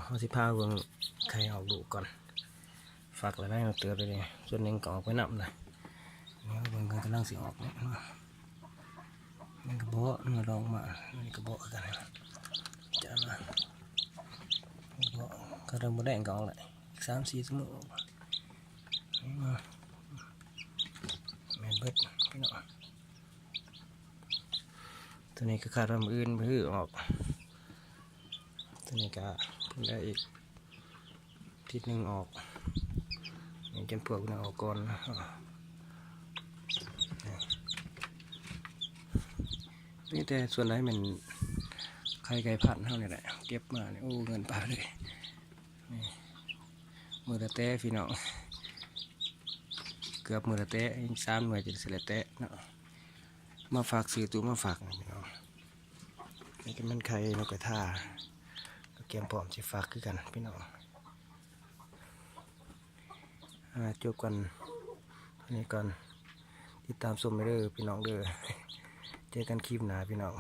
เอาสิพาเบิ่งไข่ออกลูกก่อนฝากแล้วได้เราเตือนไปเลยส่วนหนึ่งก็ออกไปนับนะนี่เบิ่งกันกำลังสิออกเนี่ยมันกระบอกเนื้อลองมามันกระบอกกันจะมากระบอกก็เริ่มแดงก็ออกเลยอีก3-4 ชั่วโมงแม่นเบิดพี่น้องตัวนี้ก็คาดว่ามืออื่นมือออกตัวนี้ก็ได้อีกทิศหนึ่งออกนี่จนพวกนั้นออกก่อนนี่แต่ส่วนไหนมันไข่ไก่พันเท่านี้แหละเก็บมาเนี่ยโอ้เงินป่าเลยนี่มือละเต้พี่น้องเกือบมือละเต้3 หน่วยจะเสร็จละเต้เนาะมาฝากซื้อตู้มาฝากพี่น้องนี่ก็มันไข่นกกระทาเกมพร้อมจะฝากคือกันพี่น้องจบกันนี้ก่อนติดตามชมไปเด้อพี่น้องเด้อเจอกันคลิปหน้าพี่น้อง